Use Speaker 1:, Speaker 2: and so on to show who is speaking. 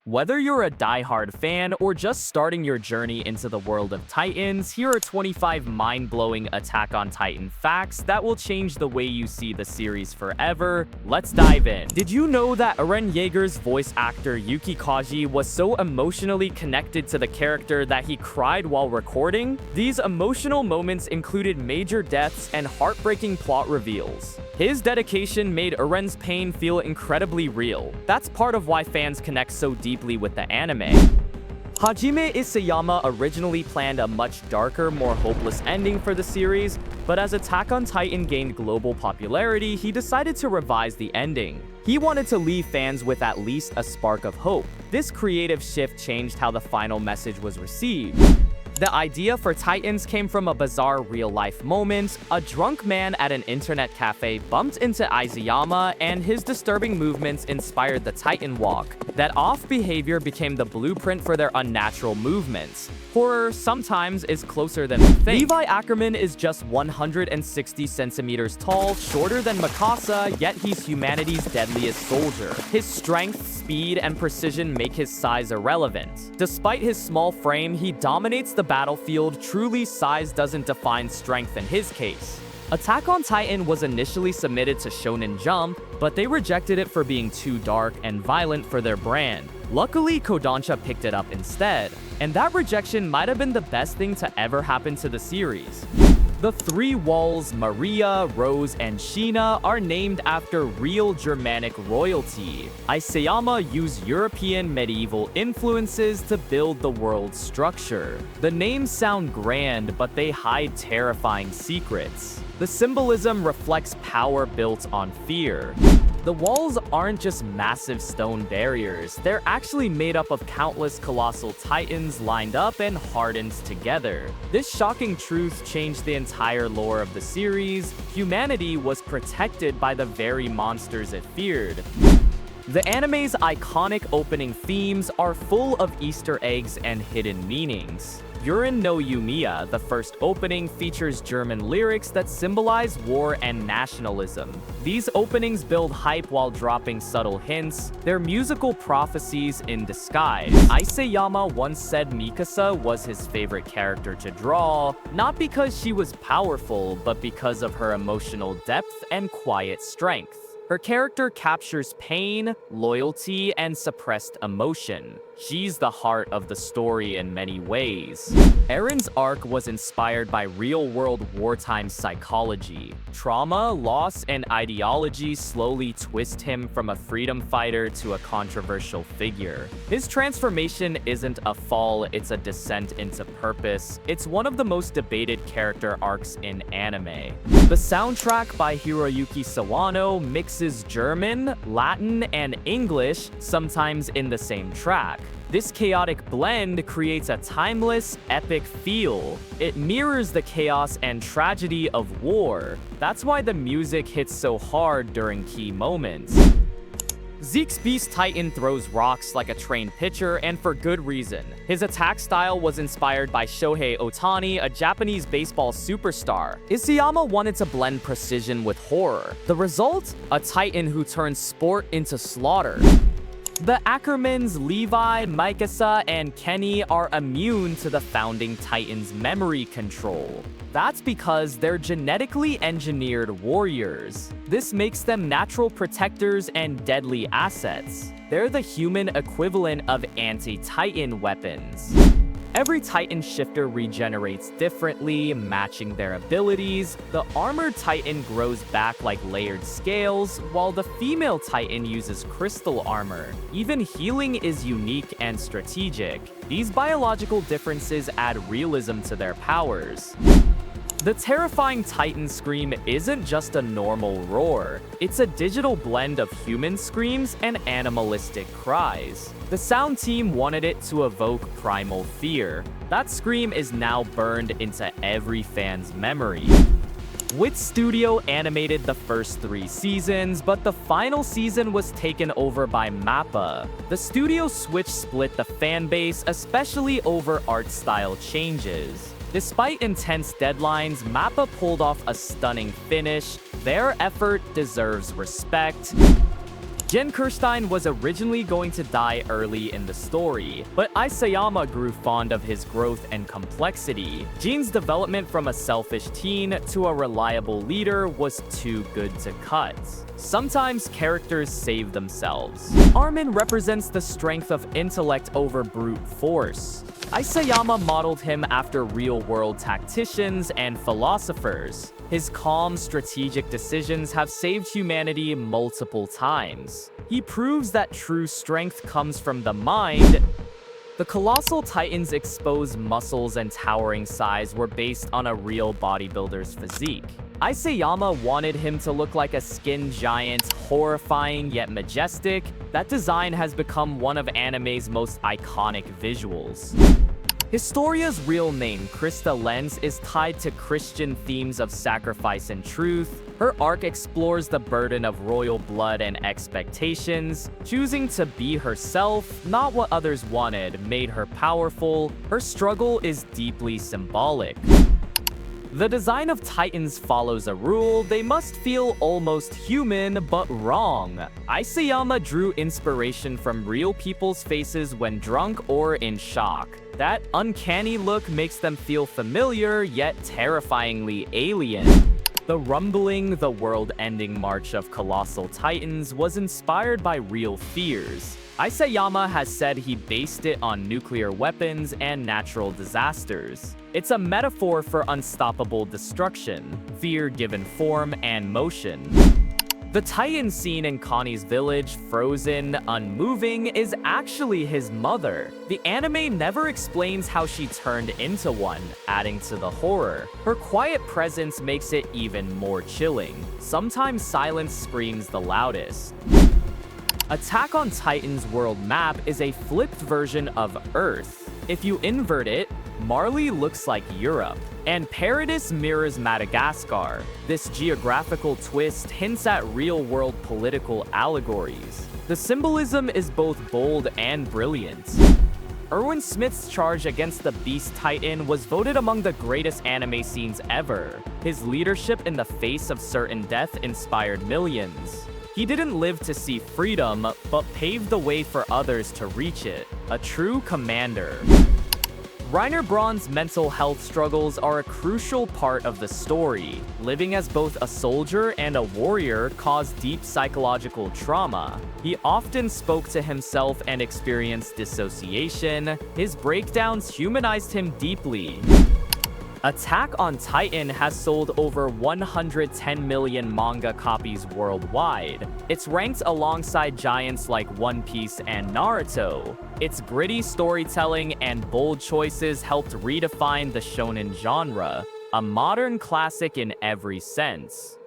Speaker 1: Whether you're a die-hard fan or just starting your journey into the world of Titans, here are 25 mind-blowing Attack on Titan facts that will change the way you see the series forever. Let's dive in. Did you know that Eren Yeager's voice actor Yuki Kaji was so emotionally connected to the character that he cried while recording? These emotional moments included major deaths and heartbreaking plot reveals. His dedication made Eren's pain feel incredibly real. That's part of why fans connect so deeply with the anime. Hajime Isayama originally planned a much darker, more hopeless ending for the series, but as Attack on Titan gained global popularity, he decided to revise the ending. He wanted to leave fans with at least a spark of hope. This creative shift changed how the final message was received. The idea for Titans came from a bizarre real-life moment. A drunk man at an internet cafe bumped into Isayama, and his disturbing movements inspired the Titan Walk. That off behavior became the blueprint for their unnatural movements. Horror sometimes is closer than we think. Levi Ackerman is just 160 centimeters tall, shorter than Mikasa, yet he's humanity's deadliest soldier. His strength, speed, and precision make his size irrelevant. Despite his small frame, he dominates the battlefield. Truly, size doesn't define strength in his case. Attack on Titan was initially submitted to Shonen Jump, but they rejected it for being too dark and violent for their brand. Luckily, Kodansha picked it up instead, and that rejection might have been the best thing to ever happen to the series. The three walls, Maria, Rose, and Sheena, are named after real Germanic royalty. Isayama used European medieval influences to build the world's structure. The names sound grand, but they hide terrifying secrets. The symbolism reflects power built on fear. The walls aren't just massive stone barriers, they're actually made up of countless colossal titans lined up and hardened together. This shocking truth changed the entire lore of the series. Humanity was protected by the very monsters it feared. The anime's iconic opening themes are full of Easter eggs and hidden meanings. Yurin no Yumiya, the first opening, features German lyrics that symbolize war and nationalism. These openings build hype while dropping subtle hints. They're musical prophecies in disguise. Isayama once said Mikasa was his favorite character to draw, not because she was powerful, but because of her emotional depth and quiet strength. Her character captures pain, loyalty, and suppressed emotion. She's the heart of the story in many ways. Eren's arc was inspired by real-world wartime psychology. Trauma, loss, and ideology slowly twist him from a freedom fighter to a controversial figure. His transformation isn't a fall, it's a descent into purpose. It's one of the most debated character arcs in anime. The soundtrack by Hiroyuki Sawano mixes German, Latin, and English, sometimes in the same track. This chaotic blend creates a timeless, epic feel. It mirrors the chaos and tragedy of war. That's why the music hits so hard during key moments. Zeke's Beast Titan throws rocks like a trained pitcher, and for good reason. His attack style was inspired by Shohei Ohtani, a Japanese baseball superstar. Isayama wanted to blend precision with horror. The result? A Titan who turns sport into slaughter. The Ackermans, Levi, Mikasa, and Kenny are immune to the founding Titan's memory control. That's because they're genetically engineered warriors. This makes them natural protectors and deadly assets. They're the human equivalent of anti-Titan weapons. Every Titan shifter regenerates differently, matching their abilities. The armored Titan grows back like layered scales, while the female Titan uses crystal armor. Even healing is unique and strategic. These biological differences add realism to their powers. The terrifying Titan scream isn't just a normal roar. It's a digital blend of human screams and animalistic cries. The sound team wanted it to evoke primal fear. That scream is now burned into every fan's memory. Wit Studio animated the first 3 seasons, but the final season was taken over by MAPPA. The studio switch split the fanbase, especially over art style changes. Despite intense deadlines, MAPPA pulled off a stunning finish. Their effort deserves respect. Jin Kirstein was originally going to die early in the story, but Isayama grew fond of his growth and complexity. Jin's development from a selfish teen to a reliable leader was too good to cut. Sometimes characters save themselves. Armin represents the strength of intellect over brute force. Isayama modeled him after real-world tacticians and philosophers. His calm, strategic decisions have saved humanity multiple times. He proves that true strength comes from the mind. The colossal titans' exposed muscles and towering size were based on a real bodybuilder's physique. Isayama wanted him to look like a skinned giant, horrifying yet majestic. That design has become one of anime's most iconic visuals. Historia's real name, Krista Lenz, is tied to Christian themes of sacrifice and truth. Her arc explores the burden of royal blood and expectations. Choosing to be herself, not what others wanted, made her powerful. Her struggle is deeply symbolic. The design of Titans follows a rule: they must feel almost human, but wrong. Isayama drew inspiration from real people's faces when drunk or in shock. That uncanny look makes them feel familiar, yet terrifyingly alien. The rumbling, the world-ending march of colossal titans was inspired by real fears. Isayama has said he based it on nuclear weapons and natural disasters. It's a metaphor for unstoppable destruction, fear given form and motion. The Titan scene in Connie's village, frozen, unmoving, is actually his mother. The anime never explains how she turned into one, adding to the horror. Her quiet presence makes it even more chilling. Sometimes silence screams the loudest. Attack on Titan's world map is a flipped version of Earth. If you invert it, Marley looks like Europe, and Paradis mirrors Madagascar. This geographical twist hints at real-world political allegories. The symbolism is both bold and brilliant. Erwin Smith's charge against the Beast Titan was voted among the greatest anime scenes ever. His leadership in the face of certain death inspired millions. He didn't live to see freedom, but paved the way for others to reach it. A true commander. Reiner Braun's mental health struggles are a crucial part of the story. Living as both a soldier and a warrior caused deep psychological trauma. He often spoke to himself and experienced dissociation. His breakdowns humanized him deeply. Attack on Titan has sold over 110 million manga copies worldwide. It's ranked alongside giants like One Piece and Naruto. Its gritty storytelling and bold choices helped redefine the shonen genre, a modern classic in every sense.